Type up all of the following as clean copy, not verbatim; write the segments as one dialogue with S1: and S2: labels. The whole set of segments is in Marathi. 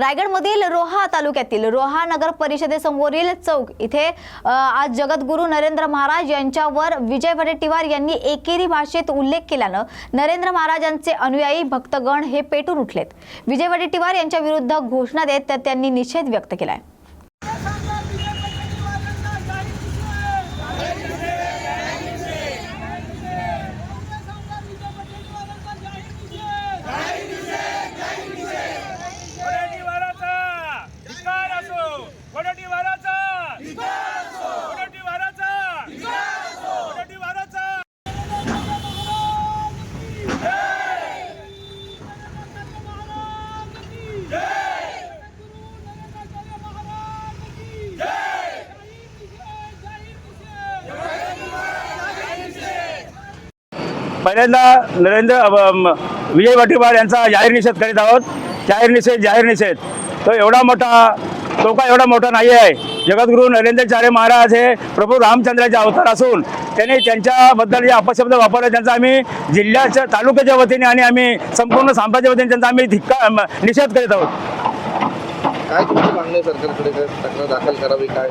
S1: रायगडमधील रोहा तालुक्यातील रोहा नगर परिषदेसमोरील चौक इथे आज जगद्गुरू नरेंद्र महाराज यांच्यावर विजय वडेट्टीवार यांनी एकेरी भाषेत उल्लेख केल्यानं नरेंद्र महाराजांचे अनुयायी भक्तगण हे पेटून उठलेत। विजय वडेट्टीवार यांच्या विरुद्ध घोषणा देत त्यांनी निषेध व्यक्त केलाय।
S2: पहिल्यांदा विजय वडेट्टीवार यांचा जाहीर निषेध करीत आहोत। जाहीर निषेध तो एवढा मोठा नाही आहे। जगद्गुरू नरेंद्राचार्य महाराज हे प्रभू रामचंद्राचे अवतार असून त्यांनी त्यांच्याबद्दल जे अपशब्द वापरले त्यांचा आम्ही जिल्ह्याच्या तालुक्याच्या वतीने आणि आम्ही संपूर्ण साम्राज्याच्या वतीने त्यांचा आम्ही निषेध करीत आहोत।
S3: काय तुमची मागणी सरकारकडे तक्रार दाखल करावी काय?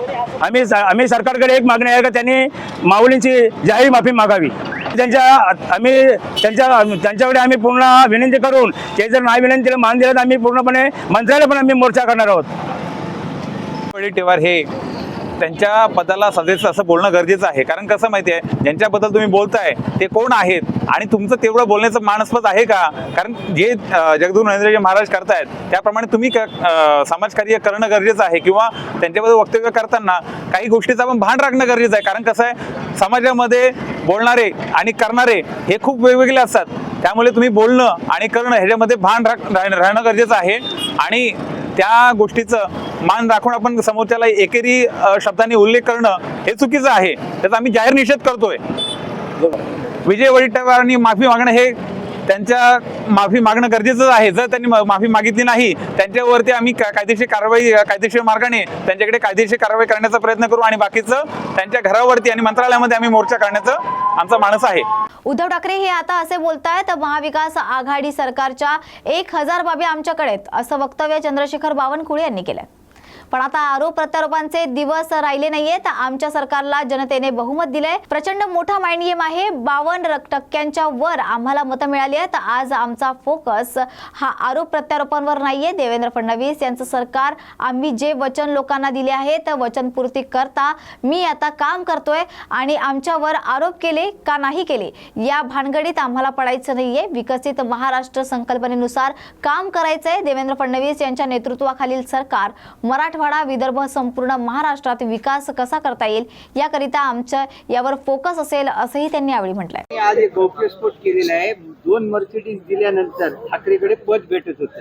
S2: आम्ही सरकारकडे एक मागणी आहे की त्यांनी माऊलींची जाहीर माफी मागावी। त्यांच्याकडे आम्ही पूर्ण विनंती करून ते जर नाही विनंतीला मान दिला तर आम्ही पूर्णपणे मंत्र्याला पण आम्ही मोर्चा करणार आहोत।
S4: वडेट्टीवार हे त्यांच्या पदाला सदस्य असं बोलणं गरजेचं आहे, कारण कसं माहिती आहे ज्यांच्याबद्दल तुम्ही बोलताय ते कोण आहेत आणि तुमचं तेवढं बोलण्याचं मानस्पद आहे का? कारण जे जगद्गुरू नरेंद्रजी महाराज करतायत त्याप्रमाणे तुम्ही समाजकार्य करणं गरजेचं आहे किंवा त्यांच्याबद्दल वक्तव्य करताना काही गोष्टीचं आपण भान राखणं गरजेचं आहे। कारण कसं आहे समाजामध्ये बोलणारे आणि करणारे हे खूप वेगवेगळे असतात, त्यामुळे तुम्ही बोलणं आणि करणं ह्याच्यामध्ये भान राहणं गरजेचं आहे आणि त्या गोष्टीचं मान राखून आपण समोरच्याला एकेरी शब्दांनी उल्लेख करणं हे चुकीचं आहे। त्याचा आम्ही जाहीर निषेध करतोय। विजय वडेट्टीवारांनी माफी मागणं हे त्यांच्या माफी मागणं गरजेचं आहे। जर त्यांनी माफी मागितली नाही त्यांच्यावरती आम्ही कायदेशीर मार्गाने त्यांच्याकडे कायदेशीर कारवाई करण्याचा प्रयत्न करू आणि बाकीचं त्यांच्या घरावरती आणि मंत्रालयामध्ये आम्ही मोर्चा करण्याचं आमचा मानस आहे।
S1: उद्धव ठाकरे हे आता असे बोलतायत महाविकास आघाडी सरकारच्या 1000 बाबी आमच्याकडे आहेत असं वक्तव्य चंद्रशेखर बावनकुळे यांनी केलंय। पण आता आरोप प्रत्यारोपांचे दिवस राहिले नाहीयेत। आमच्या सरकारला जनतेने बहुमत दिलंय, प्रचंड मोठा माइंडगेम आहे, 52% वर आम्हाला मतं मिळाली आहेत। आज आमचा फोकस हा आरोप प्रत्यारोपांवर नाहीये। देवेंद्र फडणवीस यांचं सरकार आम्ही जे वचन लोकांना दिले आहेत वचनपूर्ती करता मी आता काम करतोय आणि आमच्यावर आरोप केले का नाही केले या भानगडीत आम्हाला पडायचं नाहीये। विकसित महाराष्ट्र संकल्पनेनुसार काम करायचंय। देवेंद्र फडणवीस यांच्या नेतृत्वाखालील सरकार मराठवाडा विदर्भ संपूर्ण महाराष्ट्रात विकास कसा करता येईल याकरिता आमच्या यावर फोकस असेल असंही त्यांनी यावेळी म्हटलंय।
S5: आज एक गौप्यस्फोट केलेला आहे। 2 मर्सिडीज दिल्यानंतर ठाकरेकडे पद भेटत होतं।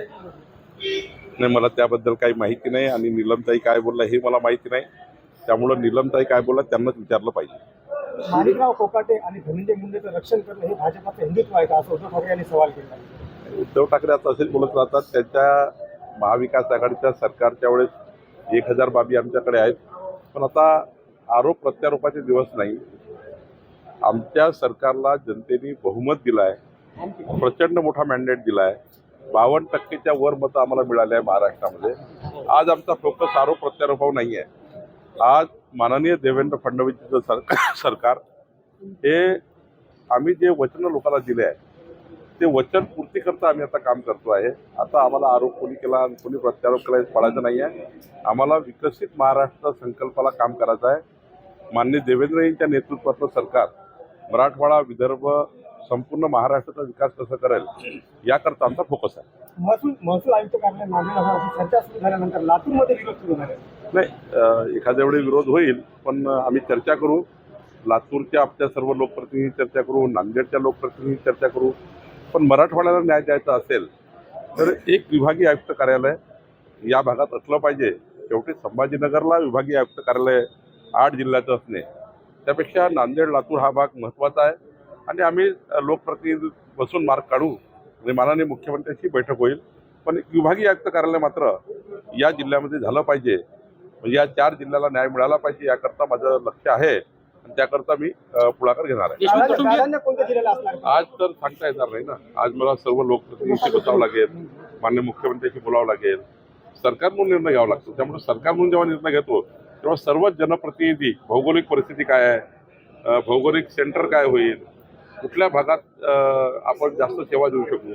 S6: नाही, मला त्याबद्दल काही माहिती नाही आणि नीलमताई काय बोलला हे मला माहिती नाही, त्यामुळे नीलमताई काय बोलला त्यांनाच विचारलं पाहिजे।
S7: माणिकराव कोकाटे आणि धनंजय मुंडेचं रक्षण करणं हे भाजपाचं हिंदुत्व आहे का असं उद्धव ठाकरे यांनी सवाल केला।
S6: उद्धव ठाकरे आता असेच बोलत राहतात। त्यांच्या महाविकास आघाडीच्या सरकारच्या वेळेस 1000 बाबी आमच्याकडे आहेत, पण आता आरोप प्रत्यारोपाचे दिवस नाही। आमच्या सरकारला जनतेने बहुमत दिलं आहे, प्रचंड मोठा मॅन्डेट दिला आहे, 52% वर मतं आम्हाला मिळाले आहे महाराष्ट्रामध्ये। आज आमचा फोकस आरोप प्रत्यारोपावर नाही आहे। आज माननीय देवेंद्र फडणवीसचं सरकार हे आम्ही जे वचन लोकांना दिले आहे ते वचन पूर्ती करता आम्ही आता काम करतो आहे। आता आम्हाला आरोप कोणी केला आणि कोणी प्रत्यारोप केला पडायचं नाही आहे। आम्हाला विकसित महाराष्ट्र संकल्पाला काम करायचं आहे। माननीय देवेंद्र यांच्या नेतृत्वातलं सरकार मराठवाडा विदर्भ संपूर्ण महाराष्ट्राचा विकास कसा करेल याकरता आमचा फोकस आहे।
S7: महसूल आयुक्त कार्यालय चर्चा सुरू झाल्यानंतर लातूरमध्ये विरोध सुरू झाला
S6: नाही, एखाद्या वेळी विरोध होईल, पण आम्ही चर्चा करू। लातूरच्या आपल्या सर्व लोकप्रतिनिधी चर्चा करू, नांदेडच्या लोकप्रतिनिधी चर्चा करू, पण मराठवाड्याला न्याय द्यायचा असेल तर एक विभागीय आयुक्त कार्यालय या भागात असलं पाहिजे। शेवटी संभाजीनगरला विभागीय आयुक्त कार्यालय 8 जिल्ह्याचं असणे त्यापेक्षा नांदेड लातूर हा भाग महत्त्वाचा आहे आणि आम्ही लोकप्रतिनिधी बसून मार्ग काढू आणि माननीय मुख्यमंत्र्यांची बैठक होईल, पण एक विभागीय आयुक्त कार्यालय मात्र या जिल्ह्यामध्ये झालं पाहिजे। म्हणजे या 4 जिल्ह्याला न्याय मिळाला पाहिजे याकरता माझं लक्ष आहे आणि त्याकरता मी पुढाकार घेणार आहे। आज तर सांगता येणार नाही ना। आज मला सर्व लोकप्रतिनिधींशी बसावं लागेल, माननीय मुख्यमंत्र्यांशी बोलावं लागेल, सरकार म्हणून निर्णय घ्यावा लागतो. त्यामुळे सरकार म्हणून जेव्हा निर्णय घेतो तेव्हा सर्व जनप्रतिनिधी भौगोलिक परिस्थिती काय आहे, भौगोलिक सेंटर काय होईल, कुठल्या भागात आपण जास्त सेवा देऊ शकू,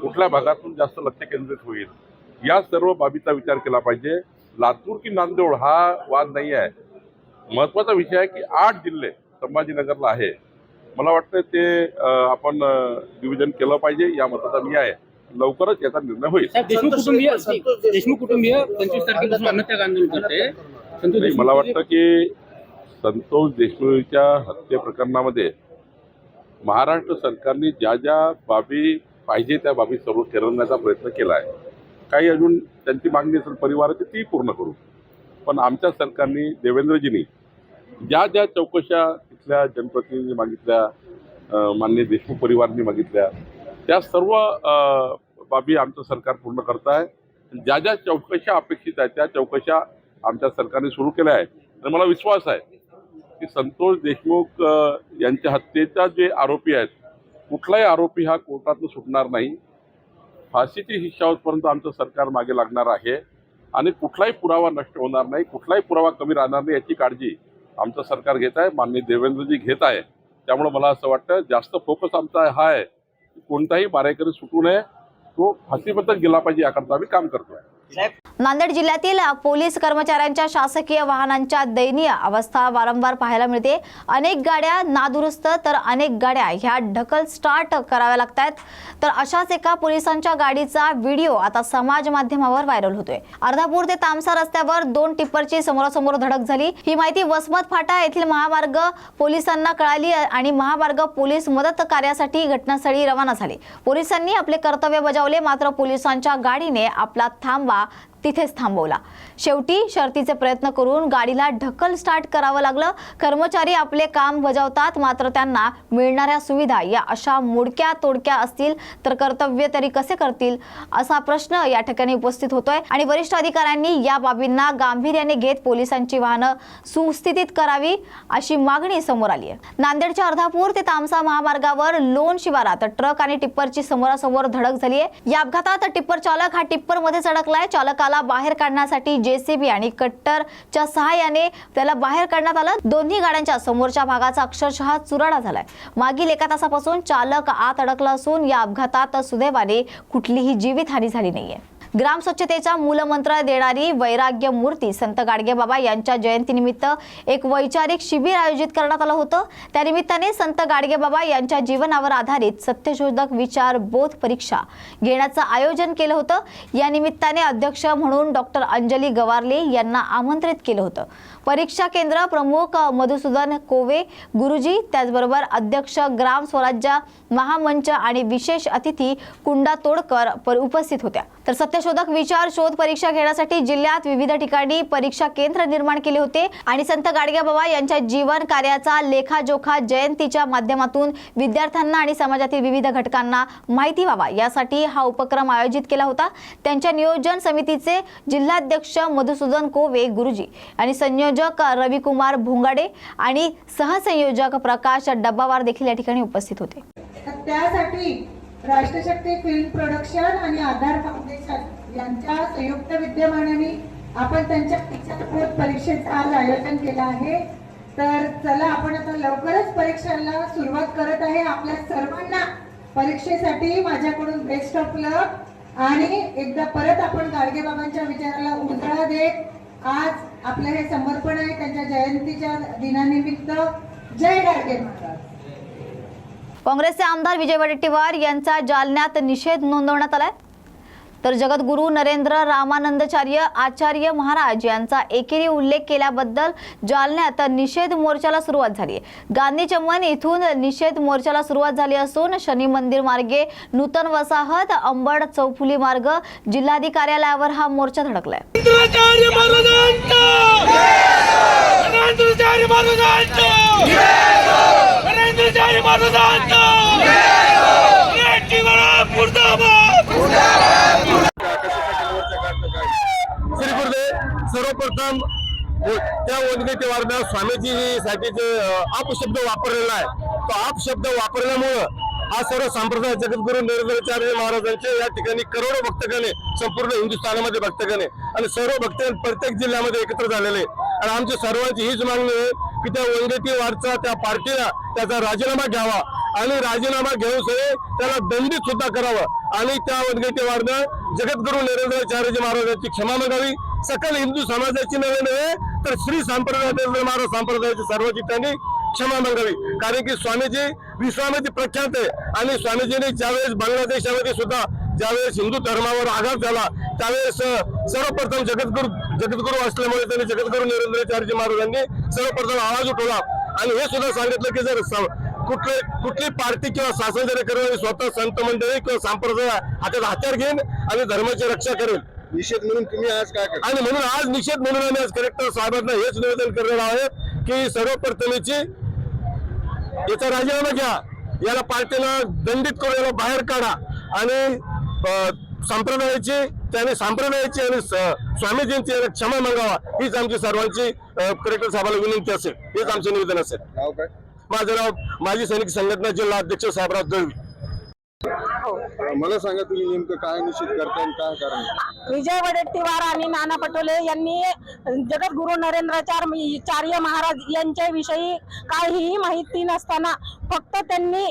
S6: कुठल्या भागातून जास्त लक्ष केंद्रित होईल, या सर्व बाबीचा विचार केला पाहिजे. लातूर की नांदेड हा वाद नाही आहे. महत्त्वाचा विषय आहे की 8 जिल्हे संभाजीनगरला आहे. मला वाटतं ते आपण डिव्हिजन केलं पाहिजे, या मताचा मी आहे. लवकरच याचा निर्णय होईल.
S8: देशमुख कुटुंबीय 25 तारखेपासून अन्नत्याग आंदोलन करते.
S6: नाही, मला वाटतं की संतोष देशमुखच्या हत्ये प्रकरणामध्ये महाराष्ट्र सरकारने ज्या ज्या बाबी पाहिजे त्या बाबी सर्व ठरवण्याचा प्रयत्न केला आहे. काही अजून त्यांची मागणी असेल परिवाराची ती पूर्ण करू, पण आमच्या सरकारने देवेंद्रजींनी ज्या ज्या चौकशा तिथल्या जनप्रतिनिधींनी मागितल्या, माननीय देशमुख परिवारांनी मागितल्या, त्या सर्व बाबी आमचं सरकार पूर्ण करत आहे. ज्या ज्या चौकशा अपेक्षित आहेत त्या चौकशा आमच्या सरकारने सुरू केल्या आहेत. आणि मला विश्वास आहे की संतोष देशमुख यांच्या हत्येचा जे आरोपी आहेत, कुठलाही आरोपी हा कोर्टातून सुटणार नाही. फाशीची शिक्षा होईपर्यंत आमचं सरकार मागे लागणार आहे आणि कुठलाही पुरावा नष्ट होणार नाही, कुठलाही पुरावा कमी राहणार नाही याची काळजी आमचं सरकार घेत आहे, माननीय देवेंद्रजी घेत आहे. त्यामुळे मला असं वाटतं जास्त फोकस आमचा हा आहे की कोणताही मारेकरी सुटू नये, तो फाशीबद्दल गेला पाहिजे याकरता आम्ही काम करतोय.
S1: नांदेड जिल्ह्यातील पोलीस कर्मचाऱ्यांच्या शासकीय वाहनांच्या दयनीय अवस्था वारंवार पाहायला मिळते. अनेक गाड्या नादुरुस्त तर अनेक गाड्या ह्या ढकल स्टार्ट कराव्या लागतात. तर अशाच एका पोलिसांच्या गाडीचा व्हिडिओ आता समाज माध्यमावर व्हायरल होतोय. अर्धापूर ते तामसा रस्त्यावर 2 टिप्परची समोरासमोर धडक झाली. ही माहिती वसमत फाटा येथील महामार्ग पोलिसांना कळाली आणि महामार्ग पोलीस मदत कार्यासाठी घटनास्थळी रवाना झाले. पोलिसांनी आपले कर्तव्य बजावले, मात्र पोलिसांच्या गाडीने आपला थांबा तिथेच थांबवला. शेवटी शर्तीचे प्रयत्न करून गाडीला ढकल स्टार्ट करावं लागलं. कर्मचारी आपले काम बजावतात, मात्र त्यांना मिळणाऱ्या सुविधा या अशा मोडक्या तोडक्या असतील तर कर्तव्य तरी कसे करतील असा प्रश्न या ठिकाणी उपस्थित होतोय. आणि वरिष्ठ अधिकाऱ्यांनी या बाबींना गांभीर्याने घेत पोलिसांची वाहनं सुस्थितीत करावी अशी मागणी समोर आली आहे. नांदेडच्या अर्धापूर ते तामसा महामार्गावर लोण शिवारात ट्रक आणि टिप्परची समोरासमोर धडक झाली आहे. या अपघातात टिप्पर चालक हा टिप्पर मध्ये अडकलाय. चालकाला बाहेर काढण्यासाठी जेसीबी आणि कट्टरच्या सहाय्याने त्याला बाहेर काढण्यात आलं. दोन्ही गाड्यांच्या समोरच्या भागाचा अक्षरशः चुराडा झालाय. मागील 1 तासापासून चालक आत अडकला असून या अपघातात सुदैवाने कुठलीही जीवितहानी झाली नाहीये. ग्राम स्वच्छतेचा मूलमंत्र देणारी वैराग्य मूर्ती संत गाडगेबाबा यांच्या जयंतीनिमित्त एक वैचारिक शिबिर आयोजित करण्यात आलं होतं. त्यानिमित्ताने संत गाडगेबाबा यांच्या जीवनावर आधारित सत्यशोधक विचार बोध परीक्षा घेण्याचं आयोजन केलं होतं. या निमित्ताने अध्यक्ष म्हणून डॉक्टर अंजली गवारले यांना आमंत्रित केलं होतं. परीक्षा केंद्र प्रमुख मधुसूदन कोवे गुरुजी, त्याचबरोबर अध्यक्ष ग्राम स्वराज्य महामंच आणि विशेष अतिथी कुंडा तोडकर उपस्थित होत्या. तर सत्यशोधक विचार शोध परीक्षा घेण्यासाठी जिल्ह्यात विविध ठिकाणी परीक्षा केंद्र निर्माण केले होते आणि संत गाडगेबाबा यांच्या जीवन कार्याचा लेखाजोखा जयंतीच्या माध्यमातून विद्यार्थ्यांना आणि समाजातील विविध घटकांना माहिती व्हावा यासाठी हा उपक्रम आयोजित केला होता. त्यांच्या नियोजन समितीचे जिल्हाध्यक्ष मधुसूदन कोवे गुरुजी आणि संयोजक रविकुमार भोंगाडे आणि सहसंयोजक प्रकाश डब्बावार देखील या ठिकाणी उपस्थित होते.
S9: त्यासाठी राष्ट्रशक्ती फिल्म प्रोडक्शन आणि आधार फाउंडेशन यांच्या संयुक्त विद्यमानाने आपण त्यांच्या विचारबोध परीक्षेचं आज आयोजन केलं आहे. तर चला आपण आता लवकरच परीक्षेला सुरुवात करत आहे. आपल्या सर्वांना परीक्षेसाठी माझ्याकडून बेस्ट ऑफ लक आणि एकदा परत आपण गाडगेबाबांच्या विचाराला उजाळा देत आज आपलं हे समर्पण आहे त्यांच्या जयंतीच्या दिनानिमित्त. जय गाडगे महाराज.
S1: काँग्रेसचे आमदार विजय वडेट्टीवार यांचा जालन्यात निषेध नोंदवण्यात आलाय. तर जगद्गुरू नरेंद्र रामानंदाचार्य आचार्य महाराज यांचा एकेरी उल्लेख केल्याबद्दल जालन्यात निषेध मोर्चाला सुरुवात झाली. गांधी चमन इथून निषेध मोर्चाला सुरुवात झाली असून शनी मंदिर मार्गे नूतन वसाहत अंबड चौफुली मार्ग जिल्हाधिकारी कार्यालयावर हा मोर्चा धडकलाय.
S2: सर्वप्रथम त्या वंदनीतेवारनं स्वामीजीसाठी जे अपशब्द वापरलेला आहे, तो अपशब्द वापरल्यामुळं
S7: हा सर्व संप्रदाय जगद्गुरू नरेंद्राचार्य महाराजांचे या ठिकाणी करोडो भक्तगणे संपूर्ण हिंदुस्थानामध्ये भक्तगणे आणि सर्व भक्त प्रत्येक जिल्ह्यामध्ये एकत्र झालेले आणि आमची सर्वांची हीच मागणी आहे की त्या वंगेटीवारचा त्या पार्टीला त्याचा राजीनामा घ्यावा आणि राजीनामा घेऊन त्याला दंडित सुद्धा करावं आणि त्या वंगेटीवारनं जगद्गुरू नरेंद्राचार्य महाराजांची क्षमा मागावी. सकल हिंदू समाजाची नव्हे तर श्री संप्रदाय महाराज संप्रदायाची सर्व ठिकाणी क्षमा मागावी. कारण की स्वामीजी विश्वामध्ये प्रख्यात आहे आणि स्वामीजींनी ज्यावेळेस बांगलादेशामध्ये सुद्धा ज्यावेळेस हिंदू धर्मावर आघात झाला त्यावेळेस सर्वप्रथम जगद्गुरू असल्यामुळे त्यांनी जगद्गुरू नरेंद्राचार्य महाराजांनी सर्वप्रथम आवाज उठवला आणि हे सुद्धा सांगितलं की जर कुठली पार्टी किंवा शासन जरी करेल स्वतः संत मंडळी किंवा संप्रदाय हातात हत्यार घेईन आणि धर्माची रक्षा करेल.
S3: निषेध म्हणून तुम्ही आज काय करता?
S7: आणि म्हणून आज निषेध म्हणून आम्ही आज कलेक्टर साहेबांना हेच निवेदन करणार आहे की सर्वप्रथमेची याचा राजीनामा घ्या, याला पार्टीला दंडित करून याला बाहेर काढा आणि संप्रदायाची आणि स्वामीजींची क्षमा मागावा हीच आमची सर्वांची कलेक्टर साहेबांना विनंती असेल. हेच आमचे निवेदन असेल.
S3: नाव काय?
S7: माझं नाव माजी सैनिक संघटना जिल्हा अध्यक्ष साहेबराव दळवी.
S3: मला सांगा तुम्ही नेमकं काय निषेध करताय आणि काय कारण?
S10: विजय वडेट्टीवार आणि नाना पटोले यांनी जगद्गुरू नरेंद्राचार्य महाराज यांच्याविषयी काहीही माहिती नसताना फक्त त्यांनी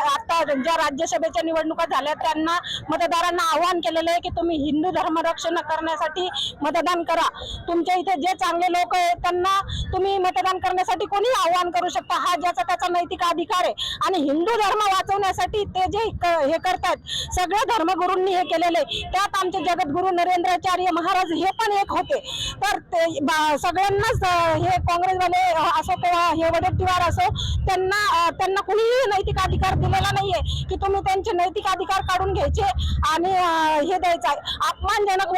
S10: आता ज्या राज्यसभेच्या निवडणुका झाल्या त्यांना मतदारांना आवाहन केलेलं आहे की तुम्ही हिंदू धर्मरक्षण करण्यासाठी मतदान करा. तुमच्या इथे जे चांगले लोक आहेत त्यांना तुम्ही मतदान करण्यासाठी कोणी आवाहन करू शकता, हा ज्याचा त्याचा नैतिक अधिकार आहे. आणि हिंदू धर्म वाचवण्यासाठी ते जे हे करतात सगळ्या धर्मगुरूंनी हे केलेले, त्यात आमचे जगद्गुरू नरेंद्राचार्य महाराज हे पण एक होते. तर ते सगळ्यांनाच हे काँग्रेसवाले असो किंवा हे वडेट्टीवार असो त्यांना कुणीही नैतिक अधिकार दिलेला नाहीये की तुम्ही त्यांचे नैतिक अधिकार काढून घ्यायचे आणि हे द्यायचा. अपमानजनक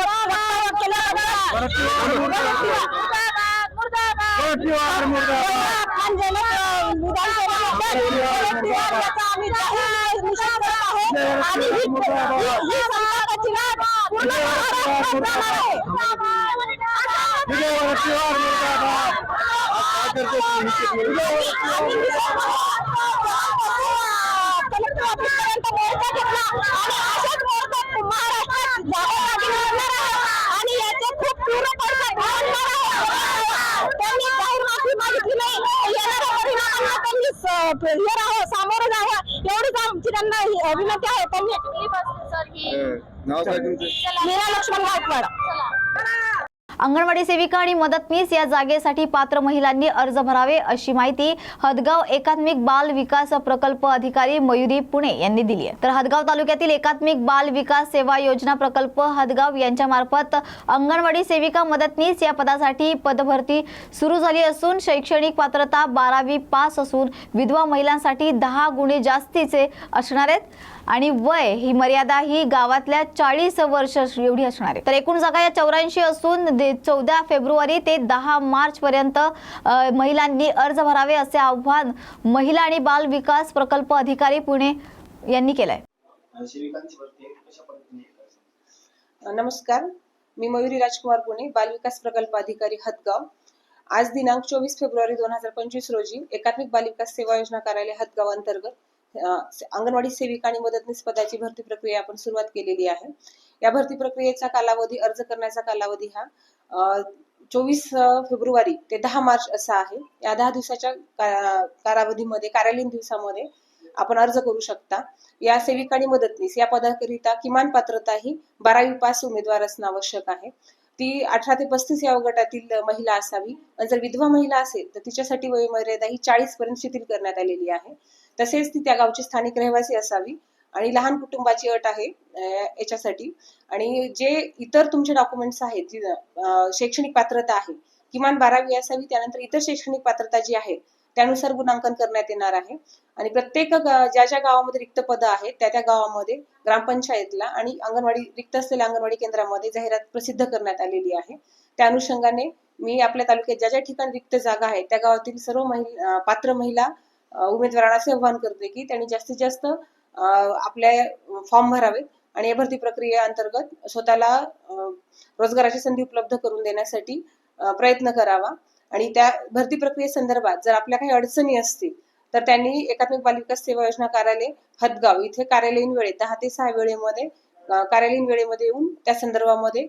S10: आणि याचे खूप तीव्र पडसाद त्यांनी जाहीर माफी मागितली नाही, येणाऱ्या परिणामांना त्यांनी सामोरं जावं एवढीच आमची त्यांना विनंती आहे. त्यांनी
S3: नाव काय तुमचं?
S10: मीरा लक्ष्मण गायकवाड.
S1: अंगणवाडी सेविका आणि मदतनीस या जागेसाठी पात्र महिलांनी अर्ज भरावे अशी माहिती हदगाव एकात्मिक बाल विकास प्रकल्प अधिकारी मयुरी पुणे यांनी दिली आहे. तर हदगाव तालुक्यातील एकात्मिक बाल विकास सेवा योजना प्रकल्प हदगाव यांच्या मार्फत अंगणवाडी सेविका मदतनीस या पदासाठी पदभरती सुरू झाली असून शैक्षणिक पात्रता 12वी पास असून विधवा महिलांसाठी 10 गुणे जास्तीचे असणार आहेत आणि वय ही मर्यादा ही गावातल्या 40 वर्ष एवढी असणार आहे. तर एकूण जागा या 84 असून 14 फेब्रुवारी ते 10 मार्च पर्यंत महिलांनी अर्ज भरावे असे आवाहन महिला आणि बाल विकास प्रकल्प अधिकारी पुणे यांनी केलंय.
S11: नमस्कार, मी मयुरी राजकुमार पुणे, बाल विकास प्रकल्प अधिकारी हदगाव. आज दिनांक 24 फेब्रुवारी 2025 रोजी एकात्मिक बाल विकास सेवा योजना कार्यालय हदगाव अंतर्गत अंगणवाडी सेविका आणि मदतनीस पदाची भरती प्रक्रिया आपण सुरुवात केलेली आहे. या भरती प्रक्रियेचा कालावधी, अर्ज करण्याचा कालावधी हा 24 फेब्रुवारी ते 10 मार्च असा आहे. या 10 दिवसाच्या कालावधीमध्ये, कार्यालयीन दिवसामध्ये आपण अर्ज करू शकता. या सेविका आणि मदतनीस या पदाकरिता किमान पात्रता ही 12वी पास उमेदवार असणं आवश्यक आहे. ती 18 ते 35 या गटातील महिला असावी. जर विधवा महिला असेल तर तिच्यासाठी वयोमर्यादा ही 40 पर्यंत शिथिल करण्यात आलेली आहे. तसेच ती त्या गावची स्थानिक रहिवासी असावी आणि लहान कुटुंबाची अट आहे याच्यासाठी. आणि जे इतर तुमचे डॉक्युमेंट्स आहेत, शैक्षणिक पात्रता आहे किमान 12वी असावी, त्यानंतर इतर शैक्षणिक पात्रता जी आहे त्यानुसार गुणांकन करण्यात येणार आहे. आणि प्रत्येक ज्या ज्या गावामध्ये रिक्त पदं आहेत त्या गावामध्ये ग्रामपंचायतला आणि अंगणवाडी रिक्त असलेल्या अंगणवाडी केंद्रामध्ये जाहिरात प्रसिद्ध करण्यात आलेली आहे. त्या अनुषंगाने मी आपल्या तालुक्यात ज्या ज्या ठिकाणी रिक्त जागा आहेत त्या गावातील सर्व पात्र महिला उमेदवारांना असे आवाहन करते की त्यांनी जास्तीत जास्त आपले फॉर्म भरावेत आणि या भरती प्रक्रियेअंतर्गत स्वतःला रोजगाराची संधी उपलब्ध करून देण्यासाठी प्रयत्न करावा. आणि त्या भरती प्रक्रियेसंदर्भात जर आपल्या काही अडचणी असतील तर त्यांनी एकात्मिक बालविकास सेवा योजना कार्यालय हदगाव इथे कार्यालयीन वेळेत 10 ते 6 वेळेमध्ये कार्यालयीन वेळेमध्ये येऊन त्या संदर्भामध्ये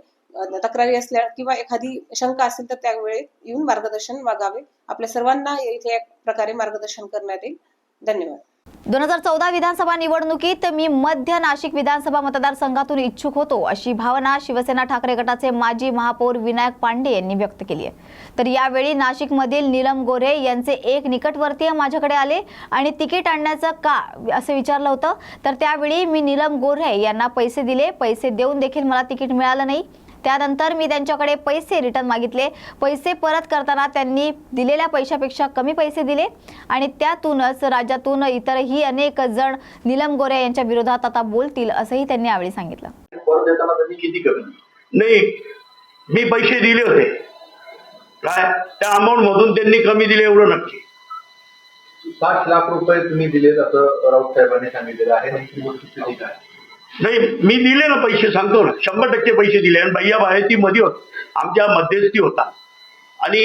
S11: तक्रारी असल्या किंवा एखादी शंका असेल तर त्या वेळेत येऊन मार्गदर्शन मागावे. आपल्या सर्वांना इथे एक प्रकारे मार्गदर्शन करण्यात येईल. धन्यवाद.
S1: 2014 विधानसभा निवडणुकीत मी मध्य नाशिक विधानसभा मतदारसंघातून इच्छुक होतो अशी भावना शिवसेना ठाकरे गटाचे माजी महापौर विनायक पांडे यांनी व्यक्त केली आहे. तर यावेळी नाशिकमधील नीलम गोऱ्हे यांचे एक निकटवर्तीय माझ्याकडे आले आणि तिकीट आणण्याचं का असं विचारलं होतं. तर त्यावेळी मी नीलम गोऱ्हे यांना पैसे दिले. पैसे देऊन देखील मला तिकीट मिळालं नाही. त्यानंतर मी त्यांच्याकडे पैसे रिटर्न मागितले. पैसे परत करताना त्यांनी दिलेल्या पैशापेक्षा कमी पैसे दिले आणि त्यातूनच राज्यातून इतरही अनेक जण नीलम गोऱ्हे यांच्या विरोधात आता बोलतील असंही त्यांनी यावेळी सांगितलं.
S7: परत देताना त्यांनी किती कमी नाही, मी पैसे दिले होते काय त्या अमाऊंट मधून त्यांनी कमी दिले एवढं नक्की.
S3: 5 लाख रुपये तुम्ही दिलेत असं राऊत साहेबांनी सांगितलेलं आहे. नेमकी वस्तुस्थिती काय?
S7: नाही, मी दिले ना पैसे, सांगतो ना 100% पैसे दिले. आणि भैया बाहेर ती मध्ये होत आमच्या मध्यस्थी होता आणि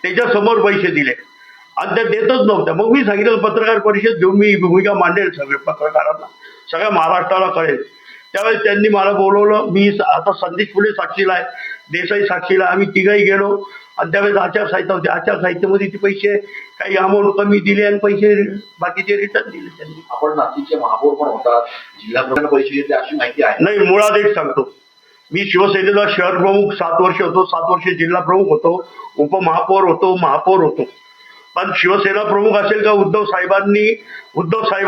S7: त्याच्या समोर पैसे दिले आणि त्या देतच नव्हत्या. मग मी सांगितलं पत्रकार परिषद घेऊन मी भूमिका मांडेल सगळे पत्रकारांना, सगळ्या महाराष्ट्राला कळेल. त्यावेळेस त्यांनी मला बोलवलं. मी आता संदेश पुढे साक्षीला आहे, देसाई साक्षीला, आम्ही तिघही गेलो आणि त्यावेळेस आचारसंहिता होती. आचारसंहितेमध्ये ते पैसे काही अमाऊंट कमी दिले आणि पैसे बाकीचे रिटर्न दिले त्यांनी.
S3: आपण नाशिकचे महापौर पण होतात, जिल्हा प्रमुख पैसे घेतले अशी माहिती आहे.
S7: नाही, मुळात एक सांगतो, मी शिवसेनेचा शहर प्रमुख 7 वर्ष होतो, 7 वर्ष जिल्हा प्रमुख होतो, उपमहापौर होतो, महापौर होतो. पण शिवसेना प्रमुख असेल का उद्धव साहेब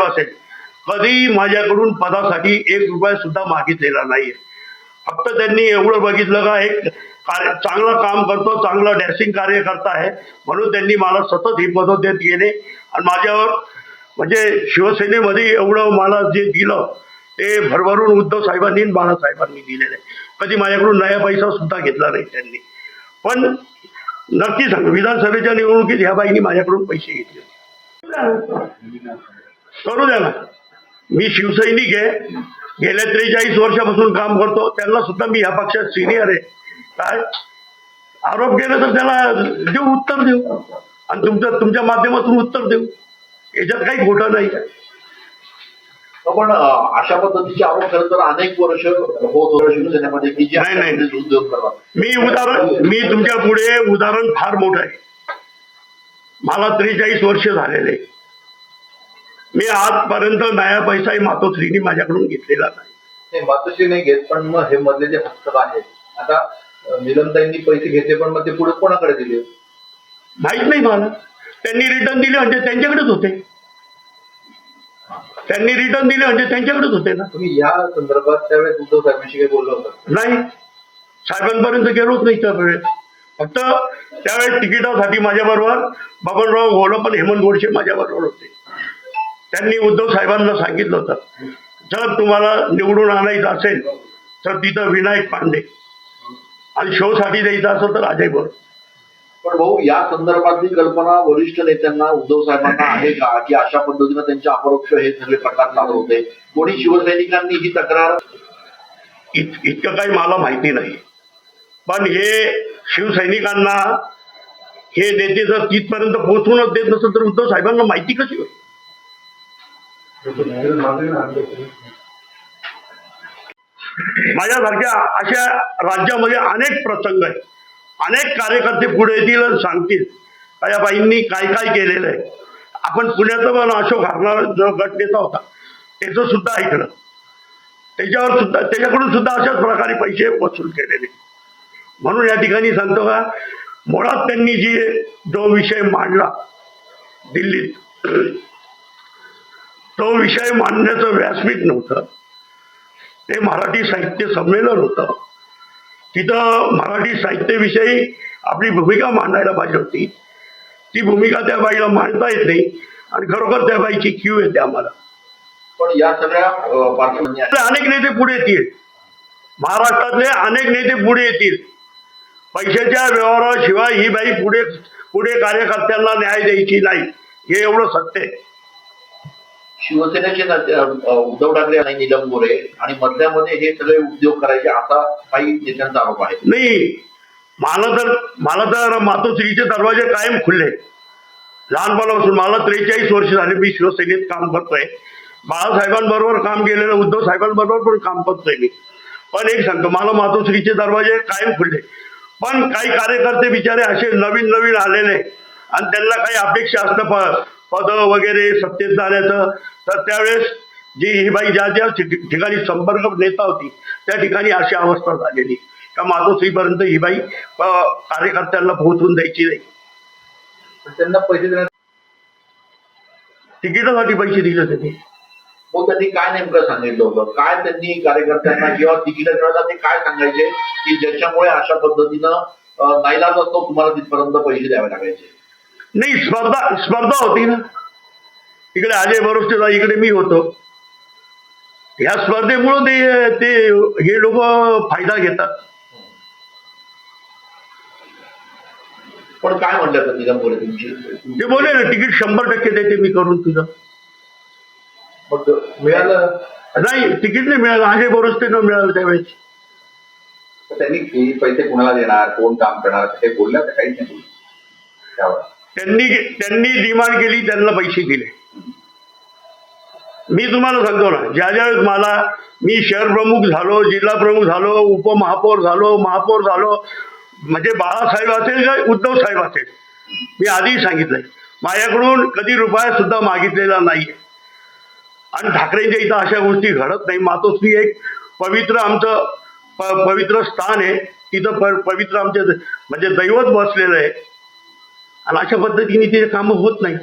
S7: असेल, कधी माझ्याकडून पदासाठी 1 रुपया सुद्धा मागितलेला नाहीये. फक्त त्यांनी एवढं बघितलं का एक चांगलं काम करतो, चांगलं डॅशिंग कार्यकर्ता आहे म्हणून त्यांनी मला सतत ही पदं देत गेले आणि माझ्यावर म्हणजे शिवसेनेमध्ये एवढं मला जे दिलं ते भरभरून उद्धव साहेबांनी आणि बाळासाहेबांनी दिलेलं आहे. कधी माझ्याकडून नया पैसा सुद्धा घेतला नाही त्यांनी. पण नक्की सांग, विधानसभेच्या निवडणुकीत ह्या बाईंनी माझ्याकडून पैसे घेतले. करू द्या ना, मी शिवसैनिक आहे, गेल्या 43 वर्षापासून काम करतो. त्यांना सुद्धा मी ह्या पक्षात सिनियर आहे. काय आरोप केला तर त्याला देऊ, उत्तर देऊ आणि तुमच्या माध्यमातून उत्तर देऊ. याच्यात काही खोटं नाही.
S3: पण अशा पद्धतीचे आरोप खरं तर अनेक वर्ष होत शिवसेनेमध्ये की जे
S7: नाही.
S3: उद्योग करतात.
S7: मी तुमच्या पुढे उदाहरण फार मोठं आहे. मला 43 वर्ष झालेले. मी आजपर्यंत नया पैसाही मातोश्रीनी माझ्याकडून घेतलेला नाही.
S3: मातोश्री नाही घेत, पण मग हे मधले जे हस्तक आहेत, आता निलमताईंनी पैसे घेतले पण मग ते पुढे कोणाकडे दिले
S7: माहित नाही मला. त्यांनी रिटर्न दिले म्हणजे त्यांच्याकडेच होते. ना.
S3: तुम्ही या संदर्भात त्यावेळेस उद्धव साहेबांशी काही बोललो होतं?
S7: नाही, साहेबांपर्यंत गेलोच नाही त्यावेळेस. फक्त त्यावेळेस तिकिटासाठी माझ्याबरोबर बबनराव घोलप पण हेमंत गोडसे माझ्याबरोबर होते. त्यांनी उद्धव साहेबांना सांगितलं होतं जर तुम्हाला निवडून आणायचं असेल तर तिथं विनायक पांडे आणि शोसाठी द्यायचं असेल तर अजय बरोबर.
S3: पण भाऊ, या संदर्भातली कल्पना वरिष्ठ नेत्यांना उद्धव साहेबांना आहे का की अशा पद्धतीनं त्यांच्या अपरोक्ष हे सगळे प्रकार चालू होते? कोणी शिवसैनिकांनी ही तक्रार
S7: इतकं काही मला माहिती नाही. पण हे शिवसैनिकांना हे नेते जर तिथपर्यंत पोहोचूनच देत नसेल तर उद्धव साहेबांना माहिती कशी होईल? माझ्यासारख्या अशा राज्यामध्ये अनेक प्रसंग आहेत. अनेक कार्यकर्ते पुढे येतील आणि सांगतील या बाईंनी काय काय केलेलं आहे. आपण पुण्याचं पण अशोक हरणार जो गट नेता होता त्याचं सुद्धा ऐकलं. त्याच्याकडून सुद्धा अशाच प्रकारे पैसे वसूल केलेले. म्हणून या ठिकाणी सांगतो का, मुळात त्यांनी जो विषय मांडला दिल्लीत, तो विषय मांडण्याचं व्यासपीठ नव्हतं. ते मराठी साहित्य संमेलन होतं. तिथं मराठी साहित्याविषयी आपली भूमिका मांडायला पाहिजे होती. ती भूमिका त्या बाईला मांडता येत नाही आणि खरोखर त्या बाईची क्यू येते आम्हाला.
S3: पण या सगळ्या
S7: अनेक नेते पुढे येतील. महाराष्ट्रातले अनेक नेते पुढे येतील. पैशाच्या व्यवहाराशिवाय ही बाई पुढे कार्यकर्त्यांना न्याय द्यायची नाही, हे एवढं सत्य आहे.
S3: शिवसेनेचे उद्धव ठाकरे आणि नीलम गोऱ्हे आणि मधल्यामध्ये हे सगळे उद्योग करायचे असा काही नेत्यांचा आरोप आहे.
S7: नाही, मला तर मातोश्रीचे दरवाजे कायम खुले. लहानपणापासून मला 43 वर्ष झाले, मी शिवसेनेत काम करतोय. बाळासाहेबांबरोबर काम केलेलं, उद्धव साहेबांबरोबर पण काम करतोय मी. पण एक सांगतो, मला मातोश्रीचे दरवाजे कायम खुलले. पण काही कार्यकर्ते बिचारे असे नवीन नवीन आलेले आणि त्यांना काही अपेक्षा असतं पद वगैरे सत्तेत जाण्याचं, तर त्यावेळेस जी ही बाई ज्या ज्या ठिकाणी संपर्क नेता होती त्या ठिकाणी अशी अवस्था झालेली का मातोश्रीपर्यंत ही बाई कार्यकर्त्यांना पोहोचून द्यायची नाही.
S3: त्यांना पैसे देण्यात
S7: तिकिटासाठी पैसे दिले त्यांनी.
S3: मग त्यांनी काय नेमकं सांगितलं होतं, काय त्यांनी कार्यकर्त्यांना किंवा तिकीट मिळवतात ते काय सांगायचे की ज्याच्यामुळे अशा पद्धतीनं नाईलाज असतो तुम्हाला तिथपर्यंत पैसे द्यावे लागायचे?
S7: नाही, स्पर्धा होती ना. इकडे अजय बरोस्तेला, इकडे मी होतो. या स्पर्धेमुळे ते हे लोक फायदा घेतात.
S3: पण काय म्हणलं तर निगम बोले तुमची?
S7: ते बोले ना, तिकीट 100% देते मी करून तुझं.
S3: मग मिळालं
S7: नाही, तिकीट नाही मिळालं. अजय बरोस्ते न मिळालं त्यावेळेस.
S3: त्यांनी हे पैसे कोणाला देणार, कोण काम करणार हे बोलल्या तर काहीच नाही त्यावर.
S7: त्यांनी डिमांड केली, त्यांना पैसे दिले. मी तुम्हाला सांगतो ना, ज्या वेळेस मी शहर प्रमुख झालो, जिल्हा प्रमुख झालो, उपमहापौर झालो, महापौर झालो, म्हणजे बाळासाहेब असेल का उद्धव साहेब असेल, मी आधीही सांगितलंय माझ्याकडून कधी रुपया सुद्धा मागितलेला नाहीये. आणि ठाकरेंच्या इथं अशा गोष्टी घडत नाही. मातोश्री एक पवित्र आमचं पवित्र स्थान आहे. तिथं पवित्र आमचे म्हणजे दैवत बसलेलं आहे आणि अशा पद्धतीने ते कामं होत नाही.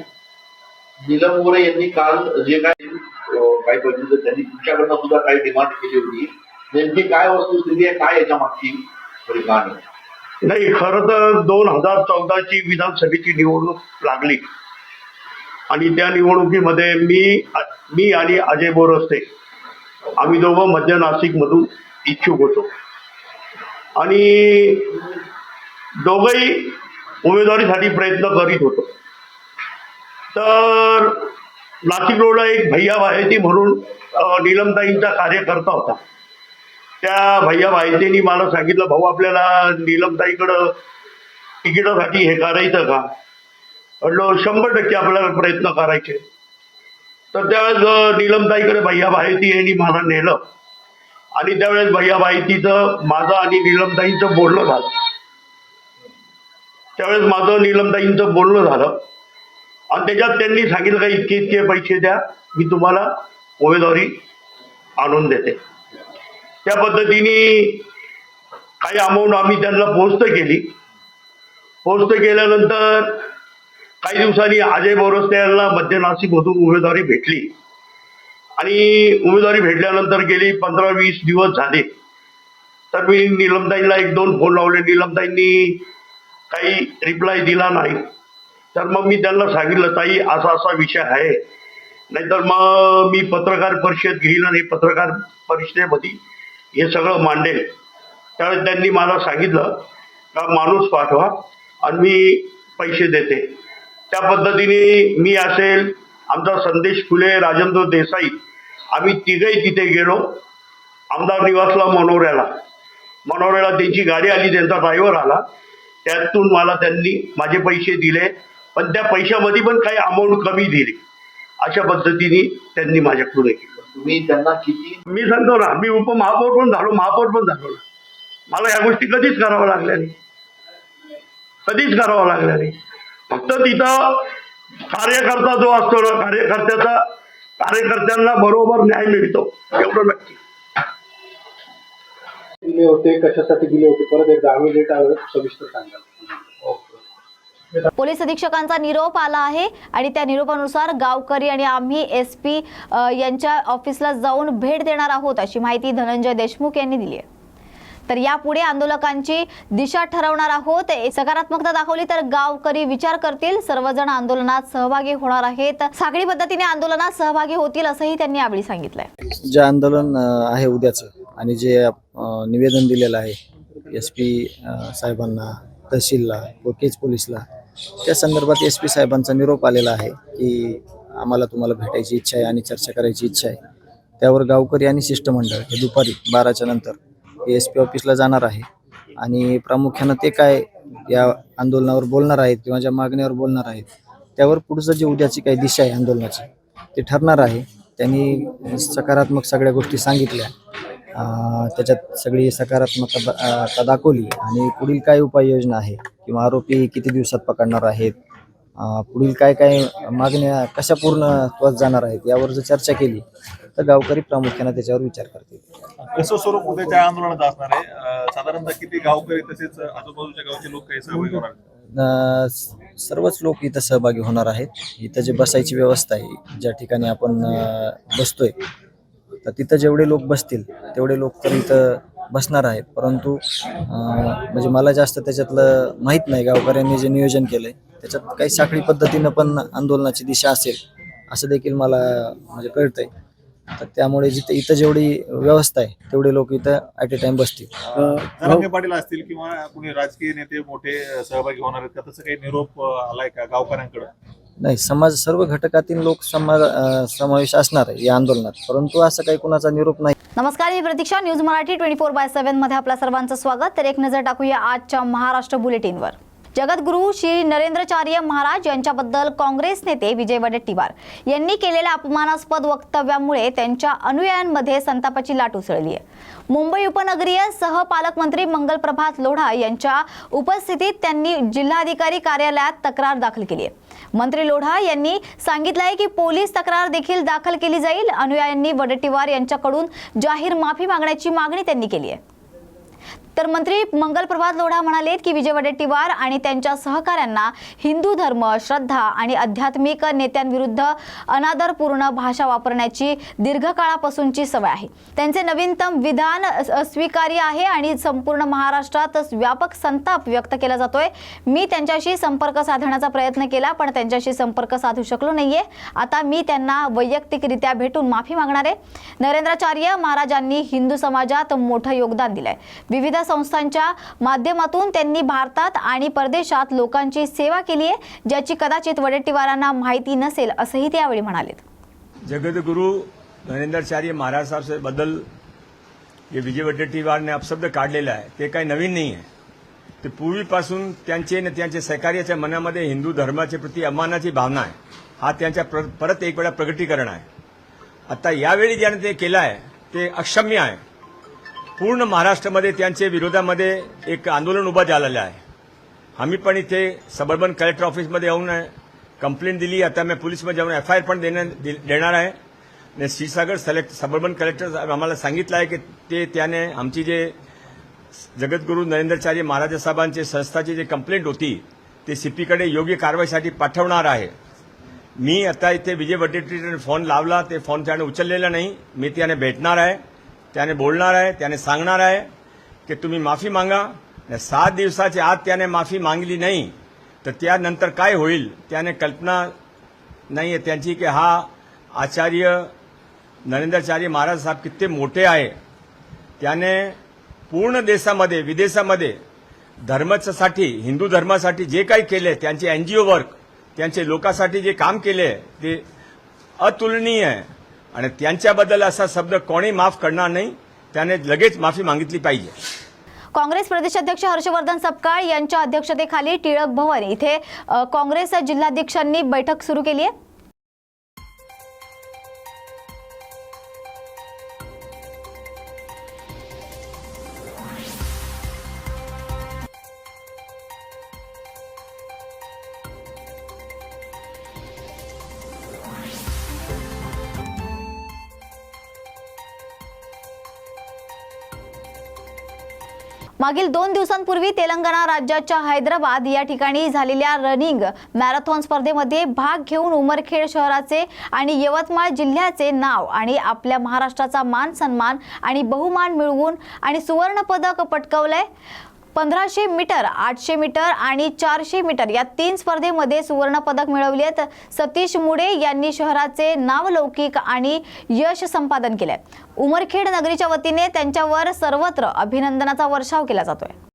S3: नीलम गोरे यांनी काल जे काही पैसे त्यांनी तुमच्याकडनं सुद्धा काही डिमांड केली होती, नेमकी काय वस्तुस्थिती आहे, काय याच्या मागची थोडी कहाणी?
S7: नाही, खरं तर 2014ची विधानसभेची निवडणूक लागली आणि त्या निवडणुकीमध्ये मी आणि अजय बोरस्ते आम्ही दोघं मध्य नाशिकमधून इच्छुक होतो आणि दोघंही उमेदवारीसाठी प्रयत्न करीत होतो. तर नाशिक रोडला एक भैया बाहेती म्हणून नीलमताईंचा कार्यकर्ता होता. त्या भैया बाहेतींनी मला सांगितलं, भाऊ आपल्याला नीलमताईकडं तिकिटासाठी हे करायचं का? म्हटलं 100% आपल्याला प्रयत्न करायचे. तर त्यावेळेस नीलमताईकडे भैया बाहेती यांनी मला नेलं आणि त्यावेळेस भैया बाहेतीचं माझं आणि नीलमताईंचं बोलणं झालं. त्यावेळेस माझं नीलमताईंचं बोलणं झालं आणि त्याच्यात त्यांनी सांगितलं का इतके पैसे द्या, मी तुम्हाला उमेदवारी आणून देते. त्या पद्धतीने काही अमाऊंट आम्ही त्यांना पोस्ट केली. पोस्ट केल्यानंतर काही दिवसांनी अजय बोरस्ते यांना मध्य नाशिकमधून उमेदवारी भेटली आणि उमेदवारी भेटल्यानंतर गेली 15-20 दिवस झाले. तर मी नीलमताईंना 1-2 फोन लावले. नीलमताईंनी काही रिप्लाय दिला नाही. तर मग मी त्यांना सांगितलं, ताई असा विषय आहे, नाहीतर मग मी पत्रकार परिषद घेईन आणि पत्रकार परिषदेमध्ये हे सगळं मांडेल. त्यावेळेस त्यांनी मला सांगितलं का माणूस पाठवा आणि मी पैसे देते. त्या पद्धतीने मी असेल, आमचा संदेश फुले, राजेंद्र देसाई, आम्ही तिघही तिथे गेलो. आमदार निवासला मनोऱ्याला त्यांची गाडी आली, त्यांचा ड्रायव्हर आला. त्यातून मला त्यांनी माझे पैसे दिले, पण त्या पैशामध्ये पण काही अमाऊंट कमी दिली. अशा पद्धतीने त्यांनी माझ्याकडून केलं.
S3: तुम्ही त्यांना किती?
S7: मी सांगतो ना, मी उपमहापौर पण झालो, महापौर पण झालो ना. मला या गोष्टी कधीच कराव्या लागल्या नाही. फक्त तिथं कार्यकर्ता जो असतो ना, कार्यकर्त्यांना बरोबर न्याय मिळतो, एवढं नक्की.
S5: दिले होते, कशासाठी दिले होते, परत एकदा आम्ही डेट आहे सविस्तर सांगाल.
S1: पोलीस अधीक्षकांचा निरोप आला आहे आणि त्या निरोपानुसार गावकरी आणि आम्ही SP यांच्या ऑफिसला जाऊन भेट देणार आहोत, अशी माहिती धनंजय देशमुख यांनी दिली आहे. तर यापुढे आंदोलकांची दिशा ठरवणार आहोत. सकारात्मकता दाखवली तर गावकरी विचार करतील. सर्वजण आंदोलनात सहभागी होणार आहेत, साखळी पद्धतीने आंदोलनात सहभागी होतील, असंही त्यांनी यावेळी सांगितलंय.
S12: जे आंदोलन आहे उद्याचं आणि जे निवेदन दिलेलं आहे SP साहेबांना, तहसीलला व केज पोलीसला, त्या संदर्भात SP साहेबांचा निरोप आलेला आहे की आम्हाला तुम्हाला भेटायची इच्छा आहे आणि चर्चा करायची इच्छा आहे. त्यावर गावकरी आणि शिष्टमंडळ हे दुपारी 12च्या नंतर SP ऑफिसला जाणार आहे आणि प्रामुख्यानं ते काय या आंदोलनावर बोलणार आहेत किंवा ज्या मागण्यावर बोलणार आहेत त्यावर पुढचं जे उद्याची काही दिशा आहे आंदोलनाची ते ठरणार आहे. त्यांनी सकारात्मक सगळ्या गोष्टी सांगितल्या, त्याच्यात सगळी सकारात्मकता दाखवली आणि पुढील काय उपाययोजना आहे किंवा आरोपी किती दिवसात पकडणार आहेत, पुढील काय काय मागण्या कशा पूर्ण जाणार आहेत यावर जर चर्चा केली तर गावकरी प्रामुख्याने त्याच्यावर विचार करतील.
S7: कसं स्वरूप उद्याच्या आंदोलनात असणार आहे? साधारणतः किती गावकरी तसेच आजूबाजूच्या गावचे लोक काही सहभागी होणार आहेत?
S12: सर्वच लोक इथं सहभागी होणार आहेत. इथं जे बसायची व्यवस्था आहे, ज्या ठिकाणी आपण बसतोय, तर तिथं जेवढे लोक बसतील तेवढे लोक तर इथं बसणार आहेत. परंतु म्हणजे मला जास्त त्याच्यातलं माहीत नाही. गावकऱ्यांनी जे नियोजन केलंय त्याच्यात काही साखळी पद्धतीनं पण आंदोलनाची दिशा असेल असं देखील मला म्हणजे कळतंय. तर त्यामुळे जिथे इथं जेवढी व्यवस्था आहे तेवढे लोक इथं ॲट ए टाइम बसतील.
S7: जरांगे पाटील असतील किंवा कुणी राजकीय नेते मोठे सहभागी होणार आहेत का? तसं काही निरोप आलाय का गावकऱ्यांकडे?
S12: नाही, सर्व घटकातील लोक समावेश असणार आहे या आंदोलनात, परंतु असं काही कुणाचा निरोप नाही.
S1: नमस्कार, मी प्रतीक्षा. न्यूज मराठी 24/7 मध्ये आपल्या सर्वांचं स्वागत. तर एक नजर टाकूया आजच्या महाराष्ट्र बुलेटिनवर. जगद्गुरू श्री नरेंद्राचार्य महाराज यांच्याबद्दल काँग्रेस नेते विजय वडेट्टीवार यांनी केलेल्या अपमानास्पद वक्तव्यामुळे त्यांच्या अनुयायांमध्ये संतापाची लाट उसळली आहे. मुंबई उपनगरीय सहपालकमंत्री मंगलप्रभात लोढा यांच्या उपस्थितीत त्यांनी जिल्हाधिकारी कार्यालयात तक्रार दाखल केली आहे. मंत्री लोढा यांनी सांगितलंय की पोलीस तक्रार देखील दाखल केली जाईल. अनुयायांनी वडेट्टीवार यांच्याकडून जाहीर माफी मागण्याची मागणी त्यांनी केली आहे. तर मंत्री मंगलप्रभात लोढा म्हणाले की विजय वडेट्टीवार आणि त्यांच्या सहकाऱ्यांना हिंदू धर्म, श्रद्धा आणि आध्यात्मिक नेत्यांविरुद्ध अनादरपूर्ण भाषा वापरण्याची दीर्घकाळापासूनची सवय आहे. त्यांचे नवीनतम विधान अस्वीकार्य आहे आणि संपूर्ण महाराष्ट्रात व्यापक संताप व्यक्त केला जातोय. मी त्यांच्याशी संपर्क साधण्याचा प्रयत्न केला पण त्यांच्याशी संपर्क साधू शकलो नाहीये. आता मी त्यांना वैयक्तिकरित्या भेटून माफी मागणार आहे. नरेंद्राचार्य महाराजांनी हिंदू समाजात मोठं योगदान दिलंय. विविध संस्थांच्या माध्यमातून त्यांनी भारतात आणि परदेशात लोकांची सेवा केली आहे, ज्याची कदाचित वडेट्टीवारांना माहिती नसेल असंही ते यावेळी म्हणाले.
S2: जगद्गुरु नरेंद्राचार्य महाराज साहब से बदल ये विजय वडेट्टीवार ने अपशब्द काढलेला आहे ते काही नवीन नाही आहे. ते पूर्वीपासून त्यांच्या सहकार्याच्या मनामध्ये हिंदू धर्माच्या प्रति अभिमानाची भावना आहे. हा त्यांच्या परत एक वेळा प्रगटीकरण आहे. आता यावेळी ज्याने ते केलं आहे ते अक्षम्य आहे. पूर्ण महाराष्ट्रामध्ये त्यांच्या विरोधामध्ये एक आंदोलन उभं झालेलं आहे. आम्ही पण इथे सबर्बन कलेक्टर ऑफिसमध्ये येऊन कंप्लेंट दिली. आता मी पोलीसमध्ये जाऊन FIR पण देणार आहे. आणि क्षीरसागर सबर्बन कलेक्टर आम्हाला सांगितलं आहे की त्याने आमची जे जगद्गुरू नरेंद्राचार्य महाराज साहेबांची संस्थाची जी कंप्लेंट होती ते CP कडे योग्य कारवाईसाठी पाठवणार आहे. मी आता इथे विजय वडेट्टीवारांनी फोन लावला, ते फोन त्याने उचललेला नाही. मी त्याने भेटणार आहे, त्याने बोलणार आहे, त्याने सांगणार आहे की तुम्ही माफी मागा. 7 दिवसाच्या आत त्याने माफी मागली नाही तर त्यानंतर काय होईल त्याने कल्पना नाही आहे त्यांची की हा आचार्य नरेंद्राचार्य महाराज साहेब किती मोठे आहे. त्याने पूर्ण देशामध्ये विदेशामध्ये धर्मासाठी, हिंदू धर्मासाठी जे काही केले, त्यांचे NGO वर्क, त्यांचे लोकांसाठी जे काम केले ते अतुलनीय आहे आणि त्यांच्याबद्दल असा शब्द कोणी माफ करणार नाही. त्याने लगेच माफी मागितली पाहिजे.
S1: काँग्रेस प्रदेशाध्यक्ष हर्षवर्धन सपकाळ यांच्या अध्यक्षतेखाली टिळक भवन इथे काँग्रेस जिल्हाध्यक्षांनी बैठक सुरू केली आहे. मागील 2 दिवसांपूर्वी तेलंगणा राज्याच्या हैदराबाद या ठिकाणी झालेल्या रनिंग मॅरेथॉन स्पर्धेमध्ये भाग घेऊन उमरखेड शहराचे आणि यवतमाळ जिल्ह्याचे नाव आणि आपल्या महाराष्ट्राचा मान सन्मान आणि बहुमान मिळवून आणि सुवर्ण पदक पटकावलंय. 1500 मीटर, 800 मीटर आणि 400 मीटर या 3 स्पर्धेमध्ये सुवर्ण पदक मिळवलेत. सतीश मुडे यांनी शहराचे नावलौकिक आणि यश संपादन केलंय. उमरखेड नगरीच्या वतीने त्यांच्यावर सर्वत्र अभिनंदनाचा वर्षाव केला जातोय.